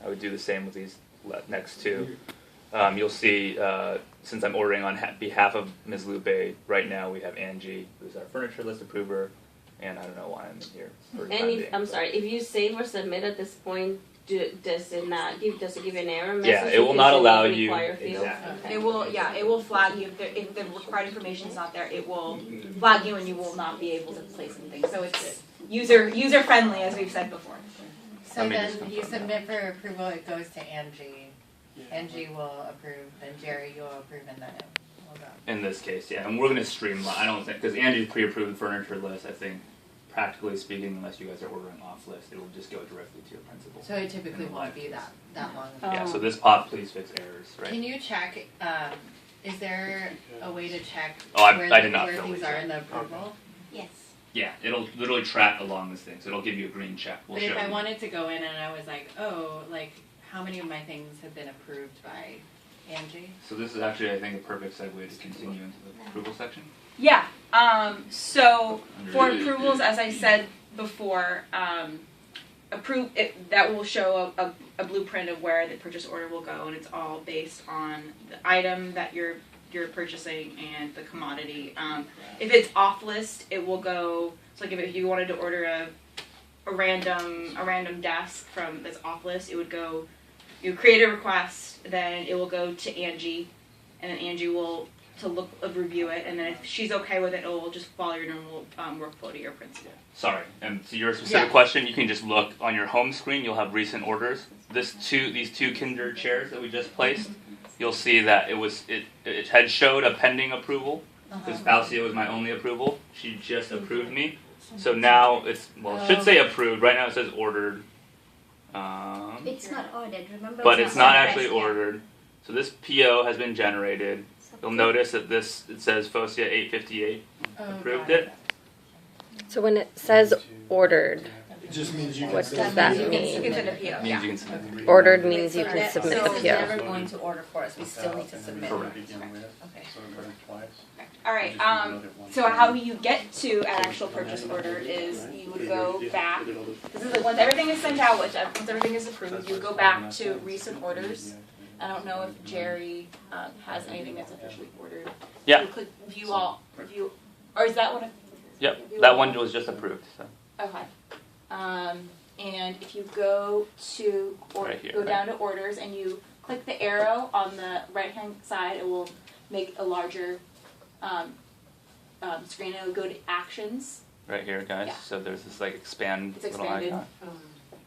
I would do the same with these next two. You'll see, since I'm ordering on behalf of Ms. Lupe, right now we have Angie, who's our furniture list approver, and I don't know why I'm here. And I'm sorry, if you save or submit at this point, does it give an error message? Yeah, it will not allow you. Exactly. Okay. It will flag you if the required information is not there. It will flag you, and you will not be able to place anything. So it's user friendly, as we've said before. So then you submit for approval. It goes to Angie. Angie will approve. Then Jerry, you'll approve, and then it will go. In this case, yeah, and we're going to streamline. I don't think because Angie's pre-approved the furniture list. I think, practically speaking, unless you guys are ordering off list, it will just go directly to your principal. So it typically won't be that long. Yeah. So this pop, please fix errors. Right. Can you check? Is there a way to check where things are in the approval? Yes. Yeah, it'll literally track along this thing, so it'll give you a green check. But if I wanted to go in and I was like, oh, like how many of my things have been approved by Angie? So this is actually, I think, a perfect segue to continue into the approval section. Yeah. So for approvals, as I said before, that will show a blueprint of where the purchase order will go, and it's all based on the item that you're purchasing and the commodity. If it's off list, it will go. So like if you wanted to order a random desk from that's off list, it would go. You create a request, then it will go to Angie, and then Angie will review it, and then if she's okay with it, it will just follow your normal workflow to your principal. Sorry, and to your specific question, you can just look on your home screen. You'll have recent orders. These two Kinder chairs that we just placed. You'll see that it had showed a pending approval because Faucia was my only approval. She just approved me, so now it should say approved. Right now it says ordered. It's not ordered, remember? But it's not actually ordered. So this PO has been generated. You'll notice that it says FOSIA 858 approved it. So when it says ordered, It just means you what can does send that You mean? can send a PO. Means Yeah. you can submit it. Ordered means you can submit the So it's PO. never going to order for us. We still need to submit. Correct. Okay. All right. So how you get to an actual purchase order is you would go back. This is once everything is sent out, once everything is approved, you go back to recent orders. I don't know if Jerry has anything that's officially ordered. Yeah. You click view all review, or is that one? Yep, that one was just approved. So. Okay. And if you go to Right here, go down to orders and you click the arrow on the right hand side, it will make a larger screen. It will go to actions. Right here, guys. Yeah. So there's this like expand It's little expanded. icon,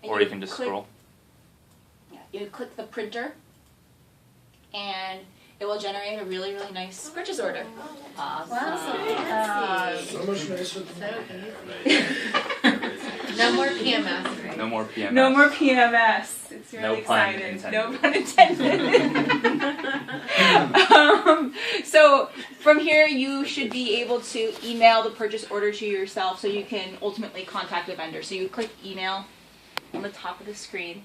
And or you can just click, scroll. Yeah, you click the printer, and it will generate a really nice purchase order. Awesome. So much nicer than No more PMS, right? No more PMS. No more PMS. It's really No pun exciting. intended. No pun intended. So from here, you should be able to email the purchase order to yourself, so you can ultimately contact the vendor. So you click email on the top of the screen.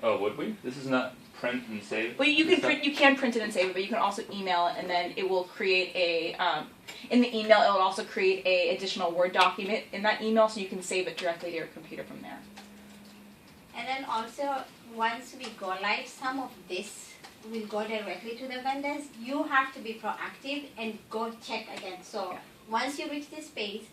Oh, would we? This is not print and save. Well, you can print. You can print it and save it, but you can also email it, and then it will create a. In the email, it will also create a additional Word document in that email, so you can save it directly to your computer from there. And then also, once we go live, some of this will go directly to the vendors. You have to be proactive and go check again. So once you reach this page,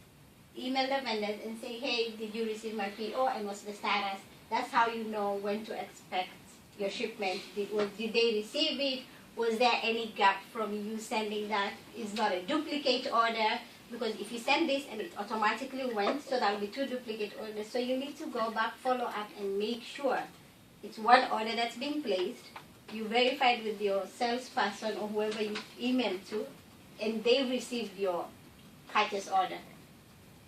email the vendors and say, hey, did you receive my PO and what's the status? That's how you know when to expect your shipment. Did they receive it? Was there any gap from you sending that? It's not a duplicate order, because if you send this and it automatically went, so that will be 2 duplicate orders. So you need to go back, follow up, and make sure it's one order that's being placed. You verified with your salesperson or whoever you emailed to, and they received your purchase order.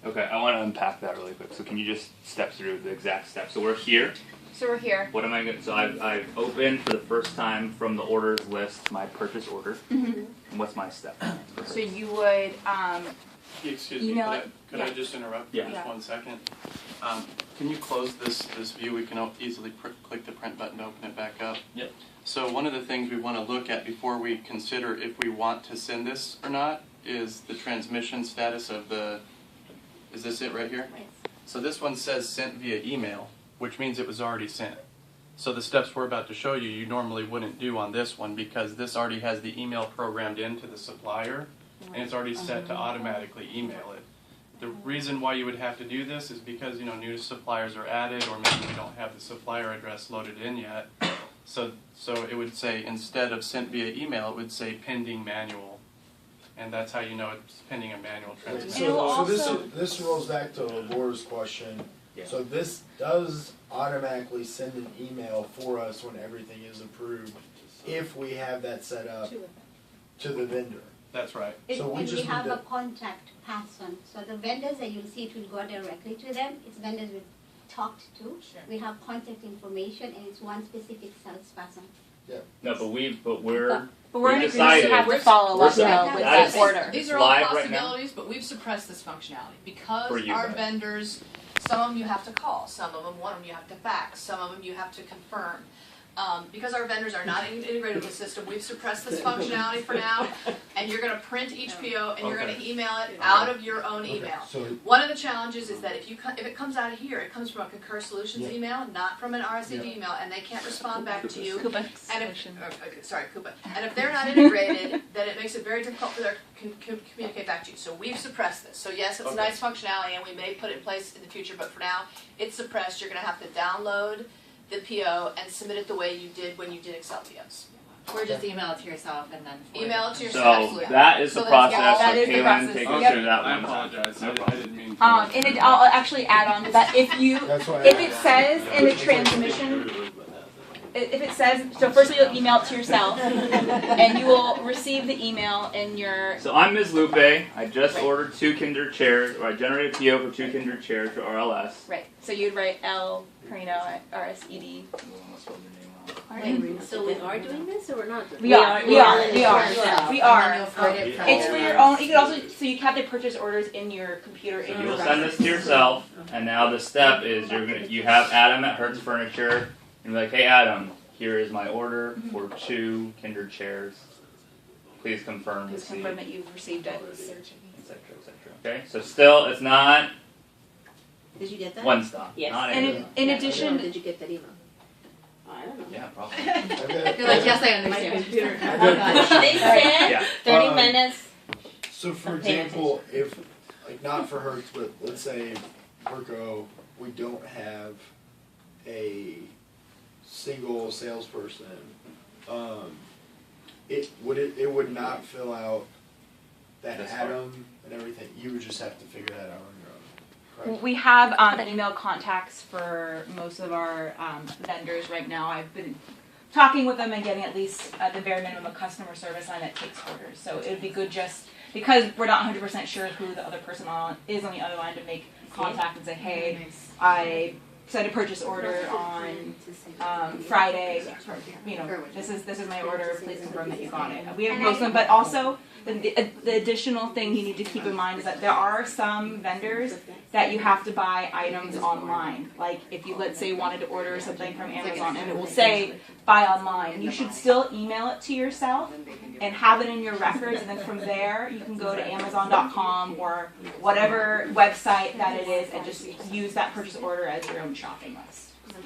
Okay, I want to unpack that really quick. So can you just step through the exact steps? So we're here. So we're here. What am I going to, so I've opened for the first time from the orders list my purchase order. And what's my step? So you would Excuse me, email it. could I just interrupt for Yeah. just 1 second? Can you close this view? We can easily click the print button to open it back up. Yep. So one of the things we want to look at before we consider if we want to send this or not is the transmission status of the, is this it right here? Right. So this one says sent via email, which means it was already sent. So the steps we're about to show you, you normally wouldn't do on this one because this already has the email programmed into the supplier and it's already set to automatically email it. The reason why you would have to do this is because, you know, new suppliers are added or maybe you don't have the supplier address loaded in yet. So it would say, instead of sent via email, it would say pending manual. And that's how you know it's pending a manual transmission. So this rolls back to Laura's question. Yeah. So this does automatically send an email for us when everything is approved, if we have that set up to the vendor. That's right. So we And just we have need a to- contact person, so the vendors that you'll see, it will go directly to them, it's vendors we've talked to. We have contact information and it's one specific salesperson. No, but we're But we're We in agreement decided- to have to follow we're up saying though with that that is- order. These are all live right now? possibilities, but we've suppressed this functionality because For you our guys. vendors, some of them you have to call, some of them, one of them you have to fax, some of them you have to confirm. Because our vendors are not integrated with the system, we've suppressed this functionality for now, and you're gonna print each PO and you're gonna email it out of your own email. So One of the challenges is that if it comes out of here, it comes from a Concur Solutions email, not from an RSVP email, and they can't respond back to you. Kuba And if, solution. sorry, Coupa. And if they're not integrated, then it makes it very difficult for them to communicate back to you. So we've suppressed this. So yes, it's a nice functionality, and we may put it in place in the future, but for now, it's suppressed. You're gonna have to download the PO and submit it the way you did when you did Excel POs. Or just email it to yourself and then forward Email it to So yourself. absolutely. that is the So that's- process. that So is the Kaylin, process. take Yep. us through that I one. apologize. No I problem. didn't mean. And I'll actually add on to that, if that's why. it says in the transmission, if it says, so firstly you'll email it to yourself, and you will receive the email in your, So I'm Ms. Lupe. I just ordered 2 Kinder chairs, or I generated a PO for 2 Kinder chairs for RLS. right, so you'd write L, Perino, RSED. So we are doing this or we're not doing? We are. And then And then you'll forward it from It's for your own, you can also, so you have the purchase orders in your computer, in your You'll send this to yourself, and now the step is you have Adam at Hertz Furniture, and you're like, hey Adam, here is my order for 2 Kinder chairs. Please confirm Please receipt, confirm that you've received it. etc., etc. Okay, so still, it's not Did you get that? one stop. Yes. Not And everything. in No, addition, did you get that email? I don't know. Yeah, probably. You're like, yes, I My understand. computer. I got a question. They said Yeah. 30 minutes. So for I'm paying example, if, like not for Hertz, but let's say Perco, we don't have a single salesperson, it would not fill out that That's Adam and everything, you would just have to figure that out on your own, correct? we have email contacts for most of our vendors right now. I've been talking with them and getting at least at the bare minimum a customer service line that takes orders. So it would be good just because we're not 100% sure who the other person is on the other line to make contact and say, hey, I sent a purchase order on Friday. You know, this is my order. Please confirm that you got it. We have most of them, but also the additional thing you need to keep in mind is that there are some vendors that you have to buy items online. Like if you, let's say, wanted to order something from Amazon and it will say buy online, you should still email it to yourself and have it in your records, and then from there you can go to Amazon.com or whatever website that it is and just use that purchase order as your own shopping list.